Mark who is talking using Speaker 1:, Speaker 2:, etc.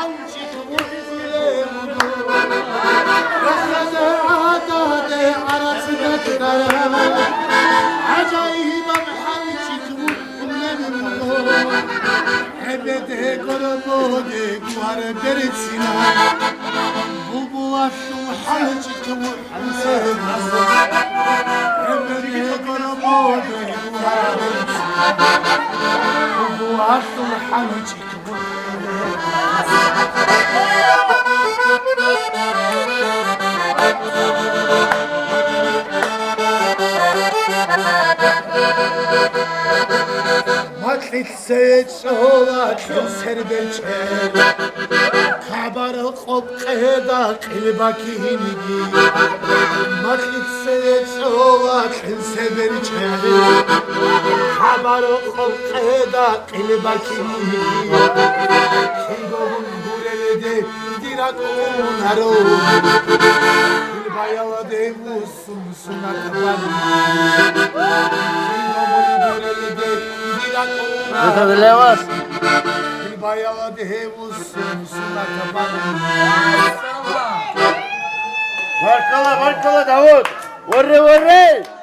Speaker 1: حنشك وقلب رخز عداد عرسك ترى عجايب بحنشك وقلب Ebede korabode kuare beresina bu aşkı halcık muhalle Ebede korabode kuare beresina bu aşkı halcık Matlit seçola serbeçe Kabar qop qeda qilbakini Matlit seçola serbeçe Kabar qop qeda qilbakini Kigovun burelede dirak onaro Bayala devusun sunaklar
Speaker 2: Esta de levas.
Speaker 1: Bayala devusun sunaklar
Speaker 2: Barkala Davut. Vorre.